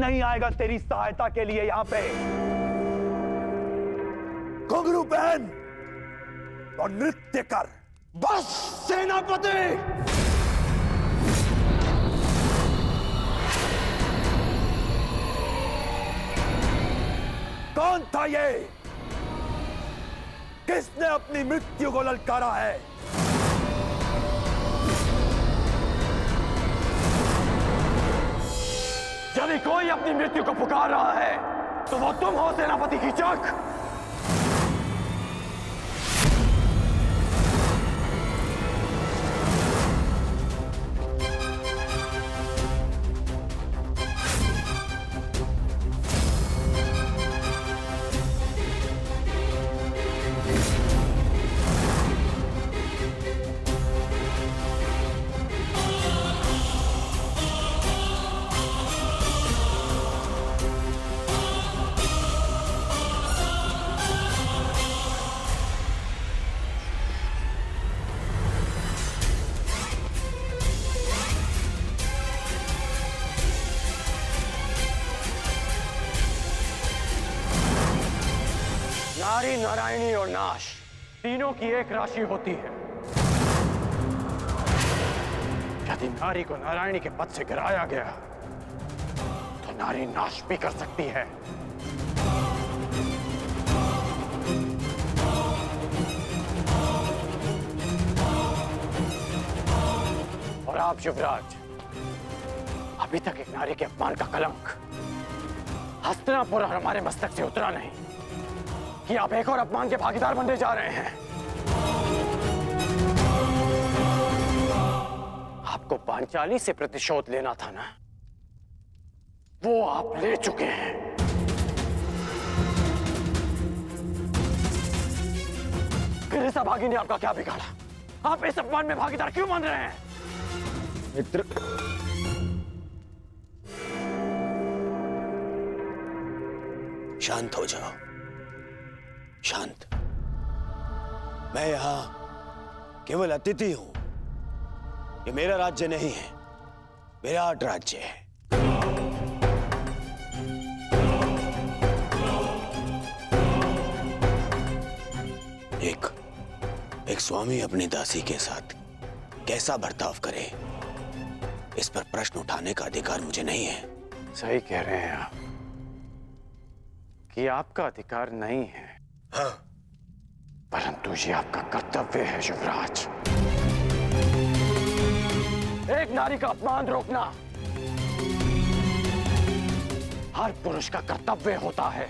नहीं आएगा तेरी सहायता के लिए यहां पे। घुंघरू पहन और नृत्य कर। बस सेनापति। कौन था ये? किसने अपनी मृत्यु को ललकारा है? यदि कोई अपनी मृत्यु को पुकार रहा है तो वो तुम हो सेनापति कीचक। नारी, नारायणी और नाश तीनों की एक राशि होती है। यदि नारी को नारायणी के पद से गिराया गया तो नारी नाश भी कर सकती है। और आप युवराज, अभी तक एक नारी के अपमान का कलंक हस्तिनापुर और हमारे मस्तक से उतरा नहीं कि आप एक और अपमान के भागीदार बनने जा रहे हैं। आपको पांचाली से प्रतिशोध लेना था ना, वो आप ले चुके हैं। गिरिजा भागी ने आपका क्या बिगाड़ा? आप इस अपमान में भागीदार क्यों बन रहे हैं? मित्र, शांत हो जाओ, शांत। मैं यहां केवल अतिथि हूं। ये मेरा राज्य नहीं है, विराट राज्य है। एक स्वामी अपनी दासी के साथ कैसा बर्ताव करे, इस पर प्रश्न उठाने का अधिकार मुझे नहीं है। सही कह रहे हैं आप कि आपका अधिकार नहीं है। हाँ, परंतु ये आपका कर्तव्य है युवराज। एक नारी का अपमान रोकना हर पुरुष का कर्तव्य होता है।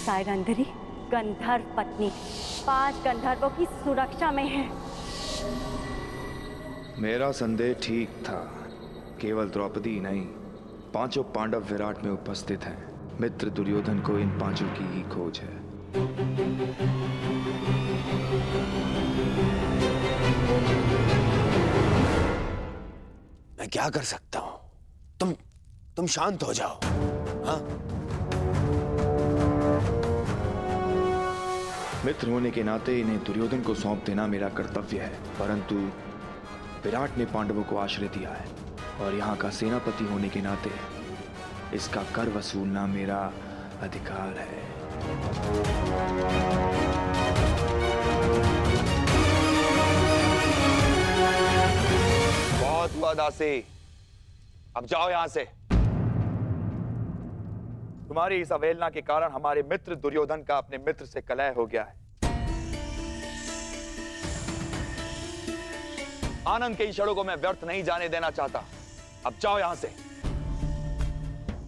सायरंधरी गंधर्व पत्नी 5 गंधर्वों की सुरक्षा में है। मेरा संदेह ठीक था। केवल द्रौपदी नहीं, 5 पांडव विराट में उपस्थित हैं। मित्र दुर्योधन को इन 5 की ही खोज है। मैं क्या कर सकता हूं? तुम शांत हो जाओ। हाँ? मित्र होने के नाते इन्हें दुर्योधन को सौंप देना मेरा कर्तव्य है, परंतु विराट ने पांडवों को आश्रय दिया है और यहाँ का सेनापति होने के नाते इसका कर वसूलना मेरा अधिकार है। बहुत हुआ दासी, अब जाओ यहां से। तुम्हारी इस अवहेलना के कारण हमारे मित्र दुर्योधन का अपने मित्र से कलह हो गया है। आनंद के इन क्षणों को मैं व्यर्थ नहीं जाने देना चाहता। अब जाओ यहां से।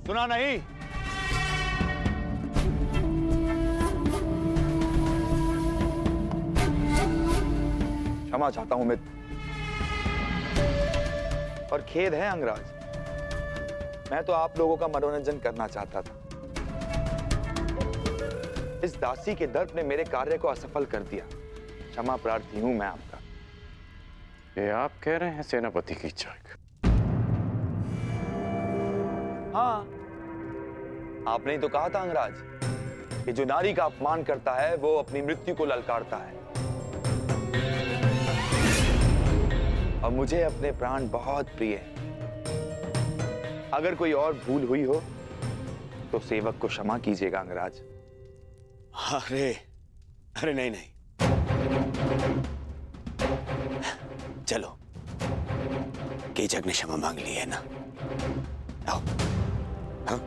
सुना नहीं? क्षमा चाहता हूं मित्र। और खेद है अंगराज, मैं तो आप लोगों का मनोरंजन करना चाहता था। इस दासी के दर्प ने मेरे कार्य को असफल कर दिया। क्षमा प्रार्थी हूं मैं आपका। ये आप कह रहे हैं सेनापति कीचक? हाँ, आपने ही तो कहा था अंगराज कि जो नारी का अपमान करता है वो अपनी मृत्यु को ललकारता है। और मुझे अपने प्राण बहुत प्रिय हैं। अगर कोई और भूल हुई हो तो सेवक को क्षमा कीजिएगा अंगराज। अरे अरे नहीं नहीं, चलो, कीचक ने क्षमा मांग ली है ना, आओ। हाँ?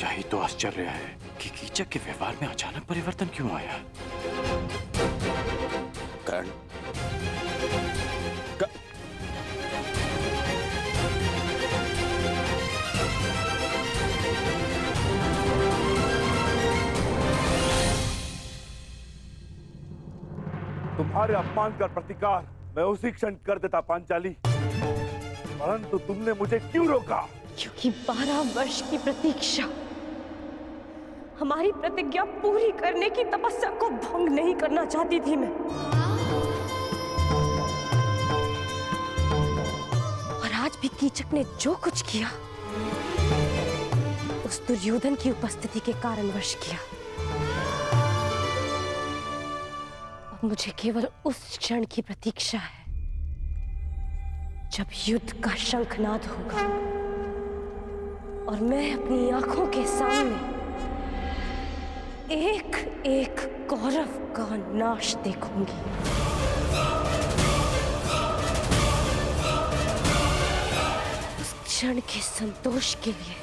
यही तो आश्चर्य है कि कीचक के व्यवहार में अचानक परिवर्तन क्यों आया। कर्ण, तुम्हारे अपमान का प्रतिकार मैं उसी क्षण कर देता पांचाली, परंतु तुमने मुझे क्यों रोका? क्योंकि 12 वर्ष की प्रतीक्षा, हमारी प्रतिज्ञा पूरी करने की तपस्या को भंग नहीं करना चाहती थी मैं। और आज भी कीचक ने जो कुछ किया उस दुर्योधन की उपस्थिति के कारणवश किया। अब मुझे केवल उस क्षण की प्रतीक्षा है जब युद्ध का शंखनाद होगा और मैं अपनी आंखों के सामने एक एक कौरव का नाश देखूंगी। उस क्षण के संतोष के लिए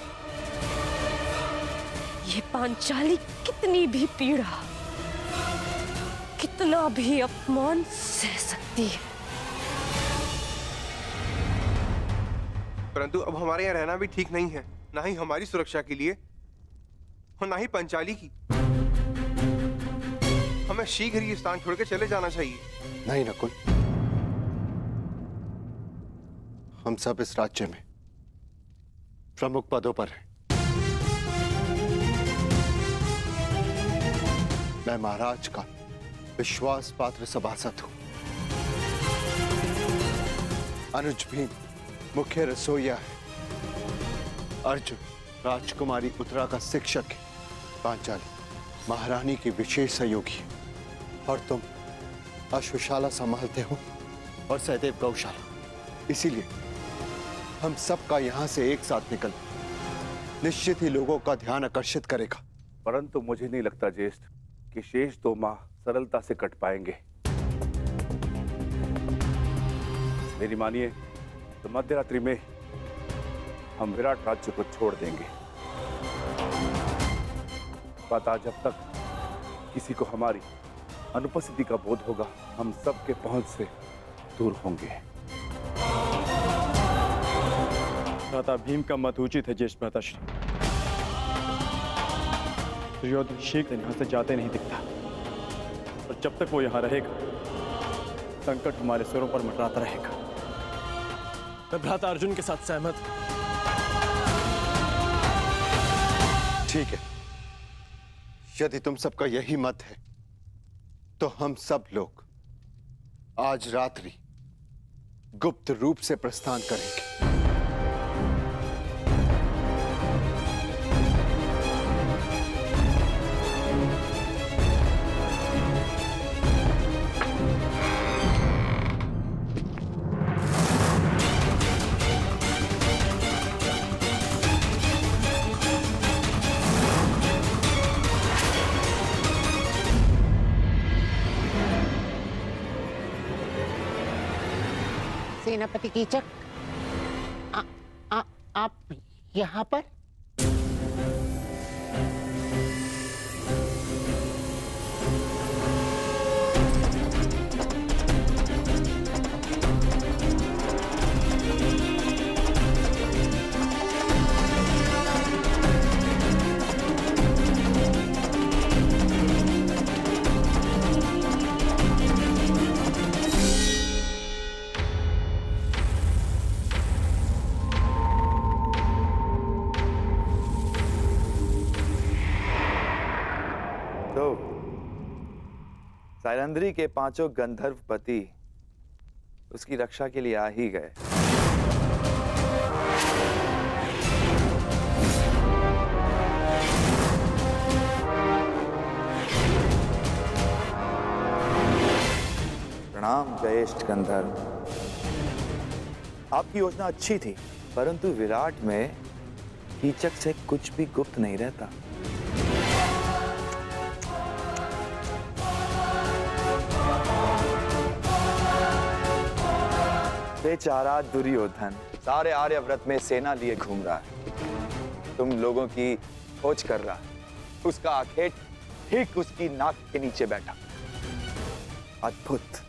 ये पांचाली कितनी भी पीड़ा, कितना भी अपमान सह सकती है। परंतु अब हमारे यहाँ रहना भी ठीक नहीं है, ना ही हमारी सुरक्षा के लिए और ना ही पंचाली की। हमें शीघ्र ही स्थान छोड़कर चले जाना चाहिए। नहीं नकुल, हम सब इस राज्य में प्रमुख पदों पर हैं। मैं महाराज का विश्वास पात्र सभासद हूं। अनुज भीम मुख्य रसोइया है। अर्जुन राजकुमारी उत्तरा का शिक्षक है। पांचाली महारानी की विशेष सहयोगी है। और तुम अश्वशाला संभालते हो और सहदेव गौशाला। इसीलिए हम सबका यहां से एक साथ निकल निश्चित ही लोगों का ध्यान आकर्षित करेगा। परंतु मुझे नहीं लगता ज्येष्ठ कि शेष 2 माह सरलता से कट पाएंगे। मेरी मानिए तो मध्यरात्रि में हम विराट राज्य को छोड़ देंगे। पता जब तक किसी को हमारी अनुपस्थिति का बोध होगा, हम सबके पहुंच से दूर होंगे। भ्राता भीम का मत उचित है ज्येष्ठ भ्राताश्री। दुर्योधन शीघ्र यहाँ से जाते नहीं दिखता, और जब तक वो यहाँ रहेगा संकट हमारे सिरों पर मंडराता रहेगा। मैं भ्राता अर्जुन के साथ सहमत हूं। ठीक है, यदि तुम सबका यही मत है तो हम सब लोग आज रात्रि गुप्त रूप से प्रस्थान करेंगे। सेनापति कीचक, आप यहाँ पर? साइलंद्री के 5 गंधर्व पति उसकी रक्षा के लिए आ ही गए। प्रणाम ज्येष्ठ गंधर्व। आपकी योजना अच्छी थी, परंतु विराट में कीचक से कुछ भी गुप्त नहीं रहता। बेचारा दुर्योधन सारे आर्यव्रत में सेना लिए घूम रहा है, तुम लोगों की खोज कर रहा है। उसका आखेट ठीक उसकी नाक के नीचे बैठा। अद्भुत।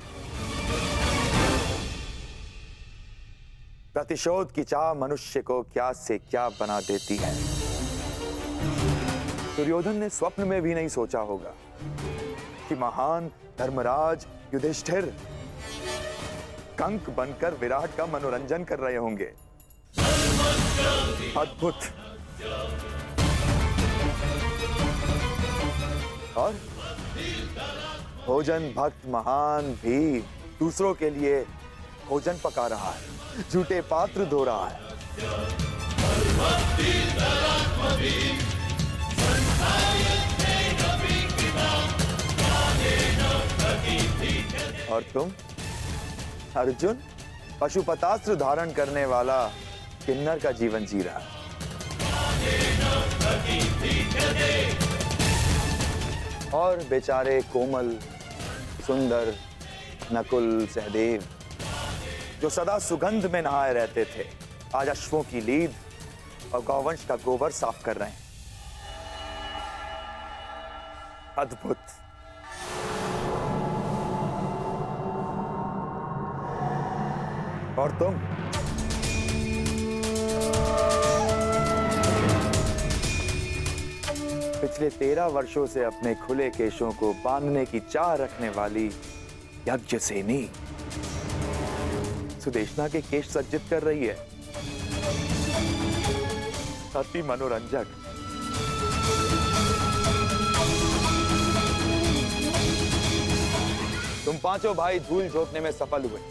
प्रतिशोध की चाह मनुष्य को क्या से क्या बना देती है। दुर्योधन ने स्वप्न में भी नहीं सोचा होगा कि महान धर्मराज युधिष्ठिर कंक बनकर विराट का मनोरंजन कर रहे होंगे। अद्भुत। और भोजन भक्त महान भी दूसरों के लिए भोजन पका रहा है, झूठे पात्र धो रहा है। और तुम अर्जुन पशुपतास्त्र धारण करने वाला किन्नर का जीवन जी रहा। और बेचारे कोमल सुंदर नकुल सहदेव जो सदा सुगंध में नहाए रहते थे, आज अश्वों की लीद और गौवंश का गोबर साफ कर रहे हैं। अद्भुत। और तुम पिछले 13 वर्षों से अपने खुले केशों को बांधने की चाह रखने वाली यज्ञसेनी सुदेशना के केश सज्जित कर रही है। अति मनोरंजक। तुम पांचों भाई धूल झोंकने में सफल हुए,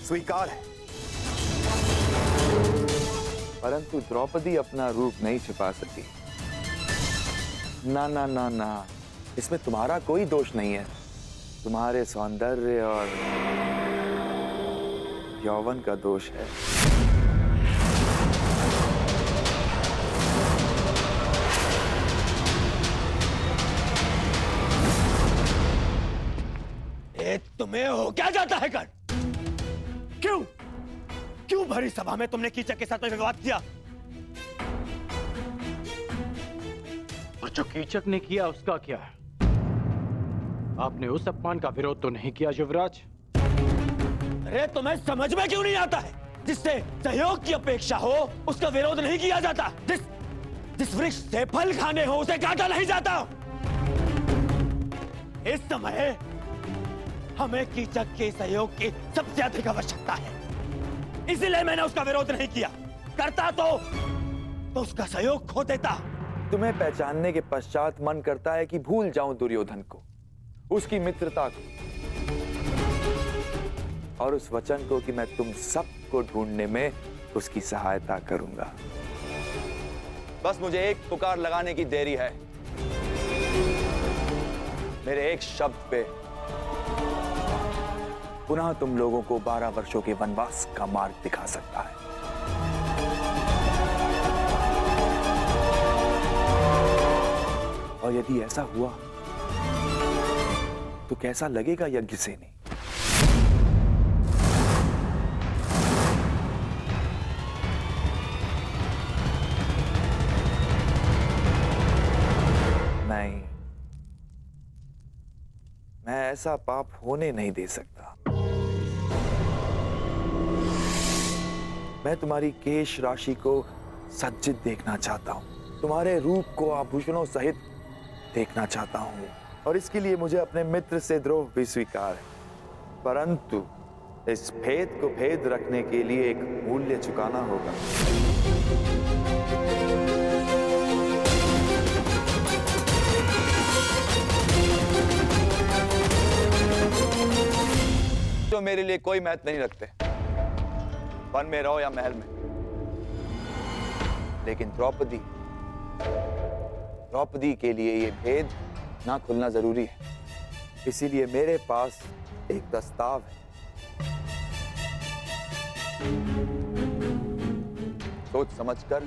स्वीकार है। परंतु द्रौपदी अपना रूप नहीं छिपा सकी। ना ना ना ना, इसमें तुम्हारा कोई दोष नहीं है। तुम्हारे सौंदर्य और यौवन का दोष है। ए, तुम्हें हो क्या जाता है कर? क्यों भरी सभा में तुमने कीचक के साथ में विवाद किया? और जो कीचक ने किया उसका क्या है? आपने उस अपमान का विरोध तो नहीं किया युवराज? अरे तुम्हें समझ में क्यों नहीं आता है? जिससे सहयोग की अपेक्षा हो उसका विरोध नहीं किया जाता। जिस वृक्ष से फल खाने हो उसे काटा नहीं जाता। इस समय हमें कीचक के सहयोग की सबसे अधिक आवश्यकता है, इसलिए मैंने उसका विरोध नहीं किया। करता तो उसका सहयोग खो देता। तुम्हें पहचानने के पश्चात मन करता है कि भूल जाऊं दुर्योधन को, उसकी मित्रता को और उस वचन को कि मैं तुम सबको ढूंढने में उसकी सहायता करूंगा। बस मुझे एक पुकार लगाने की देरी है। मेरे एक शब्द पे पुनः तुम लोगों को 12 वर्षों के वनवास का मार्ग दिखा सकता है। और यदि ऐसा हुआ तो कैसा लगेगा यज्ञसेनी? नहीं, मैं ऐसा पाप होने नहीं दे सकता। मैं तुम्हारी केश राशि को सज्जित देखना चाहता हूं, तुम्हारे रूप को आभूषणों सहित देखना चाहता हूं, और इसके लिए मुझे अपने मित्र से द्रोह भी स्वीकार है। परंतु इस भेद को भेद रखने के लिए एक मूल्य चुकाना होगा। जो मेरे लिए कोई महत्व नहीं रखते, वन में रहो या महल में। लेकिन द्रौपदी के लिए ये भेद ना खुलना जरूरी है। इसीलिए मेरे पास एक प्रस्ताव है। सोच समझकर,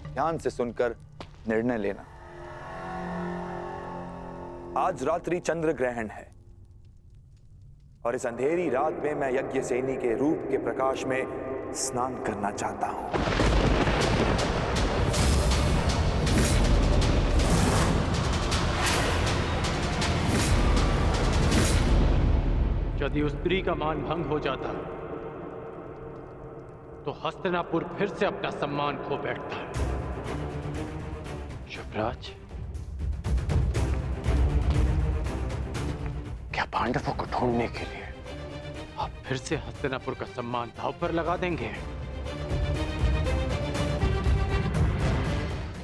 ध्यान से सुनकर निर्णय लेना। आज रात्रि चंद्र ग्रहण है और इस अंधेरी रात में मैं यज्ञसेनी के रूप के प्रकाश में स्नान करना चाहता हूं। यदि उस स्त्री का मान भंग हो जाता तो हस्तिनापुर फिर से अपना सम्मान खो बैठता। युवराज, क्या पांडवों को ढूंढने के लिए आप फिर से हस्तिनापुर का सम्मान दांव पर लगा देंगे?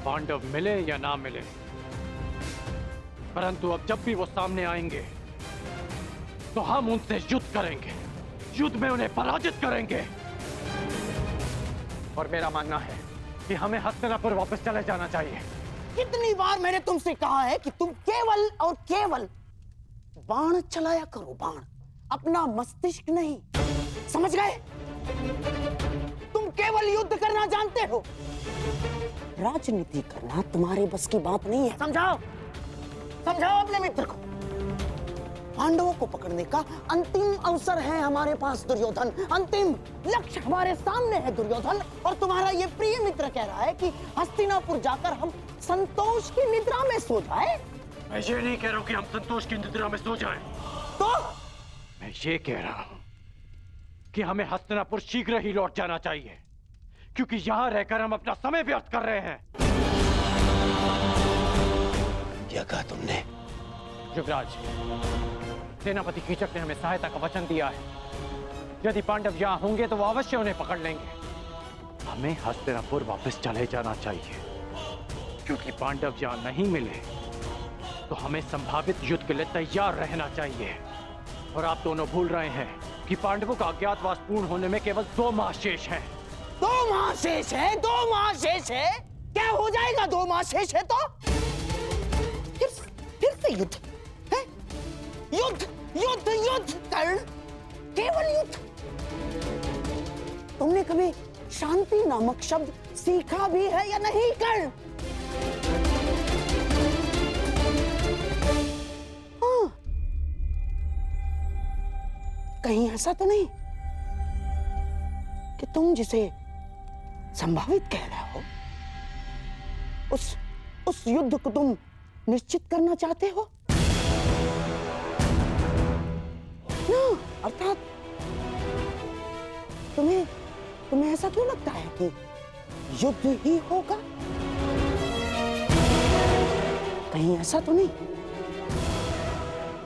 पांडव मिले या ना मिले, परंतु अब जब भी वो सामने आएंगे तो हम उनसे युद्ध करेंगे, युद्ध में उन्हें पराजित करेंगे। और मेरा मानना है कि हमें हस्तिनापुर वापस चले जाना चाहिए। कितनी बार मैंने तुमसे कहा है कि तुम केवल और केवल बाण चलाया करो, बाण, अपना मस्तिष्क नहीं। समझ गए? तुम केवल युद्ध करना जानते हो, राजनीति करना तुम्हारे बस की बात नहीं है। समझाओ, समझाओ अपने मित्र को। पांडवों को पकड़ने का अंतिम अवसर है हमारे पास दुर्योधन, अंतिम लक्ष्य हमारे सामने है दुर्योधन। और तुम्हारा ये प्रिय मित्र कह रहा है कि हस्तिनापुर जाकर हम संतोष की निद्रा में सो जाए। मैं ये नहीं कह रहा हूं कि हम संतोष की निद्रा में सो जाएं। तो मैं ये कह रहा हूं कि हमें हस्तिनापुर शीघ्र ही लौट जाना चाहिए, क्योंकि यहां रहकर हम अपना समय व्यर्थ कर रहे हैं। क्या कहा तुमने? युवराज, सेनापति कीचक ने हमें सहायता का वचन दिया है। यदि पांडव यहाँ होंगे तो वो अवश्य उन्हें पकड़ लेंगे। हमें हस्तिनापुर वापस चले जाना चाहिए, क्योंकि पांडव यहाँ नहीं मिले तो हमें संभावित युद्ध के लिए तैयार रहना चाहिए। और आप दोनों भूल रहे हैं कि पांडवों का अज्ञातवास पूर्ण होने में केवल 2 माह शेष हैं। 2 माह शेष है, 2 माह शेष है। क्या हो जाएगा 2 माह शेष है तो? फिर से युद्ध है? युद्ध, युद्ध, युद्ध, कर्ण, केवल युद्ध। तुमने कभी शांति नामक शब्द सीखा भी है या नहीं कर्ण? हाँ, कहीं ऐसा तो नहीं कि तुम जिसे संभावित कह रहे हो उस युद्ध को तुम निश्चित करना चाहते हो ना? अर्थात तुम्हें ऐसा क्यों लगता है कि युद्ध ही होगा? कहीं ऐसा तो नहीं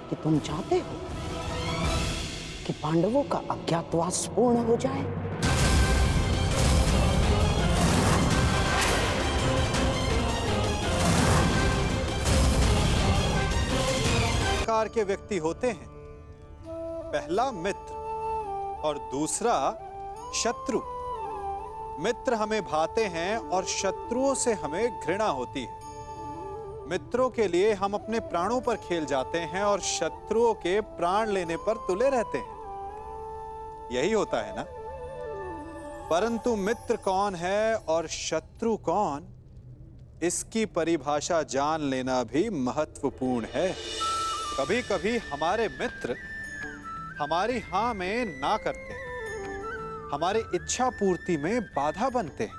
कि तुम चाहते हो कि पांडवों का अज्ञातवास पूर्ण हो जाए? प्रकार के व्यक्ति होते हैं, पहला मित्र और दूसरा शत्रु। मित्र हमें भाते हैं और शत्रुओं से हमें घृणा होती है। मित्रों के लिए हम अपने प्राणों पर खेल जाते हैं और शत्रुओं के प्राण लेने पर तुले रहते हैं। यही होता है ना? परंतु मित्र कौन है और शत्रु कौन, इसकी परिभाषा जान लेना भी महत्वपूर्ण है। कभी कभी हमारे मित्र हमारी हां में ना करते हैं, हमारी इच्छा पूर्ति में बाधा बनते हैं,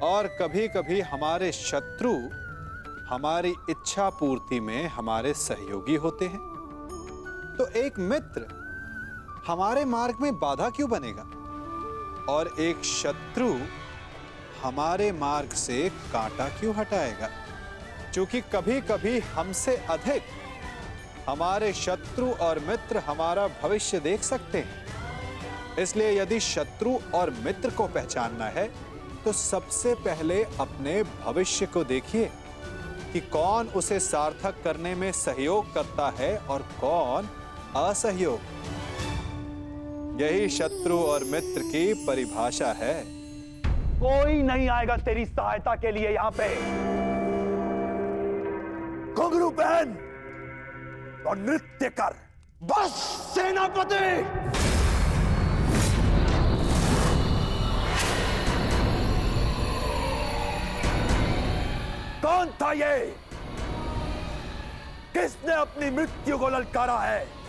और कभी कभी हमारे शत्रु हमारी इच्छा पूर्ति में हमारे सहयोगी होते हैं। तो एक मित्र हमारे मार्ग में बाधा क्यों बनेगा और एक शत्रु हमारे मार्ग से कांटा क्यों हटाएगा? क्योंकि कभी कभी हमसे अधिक हमारे शत्रु और मित्र हमारा भविष्य देख सकते हैं। इसलिए यदि शत्रु और मित्र को पहचानना है तो सबसे पहले अपने भविष्य को देखिए कि कौन उसे सार्थक करने में सहयोग करता है और कौन असहयोग। यही शत्रु और मित्र की परिभाषा है। कोई नहीं आएगा तेरी सहायता के लिए यहां पे। घुंघरू पहन और नृत्य कर। बस सेनापति। कौन था ये? किसने अपनी मृत्यु को ललकारा है?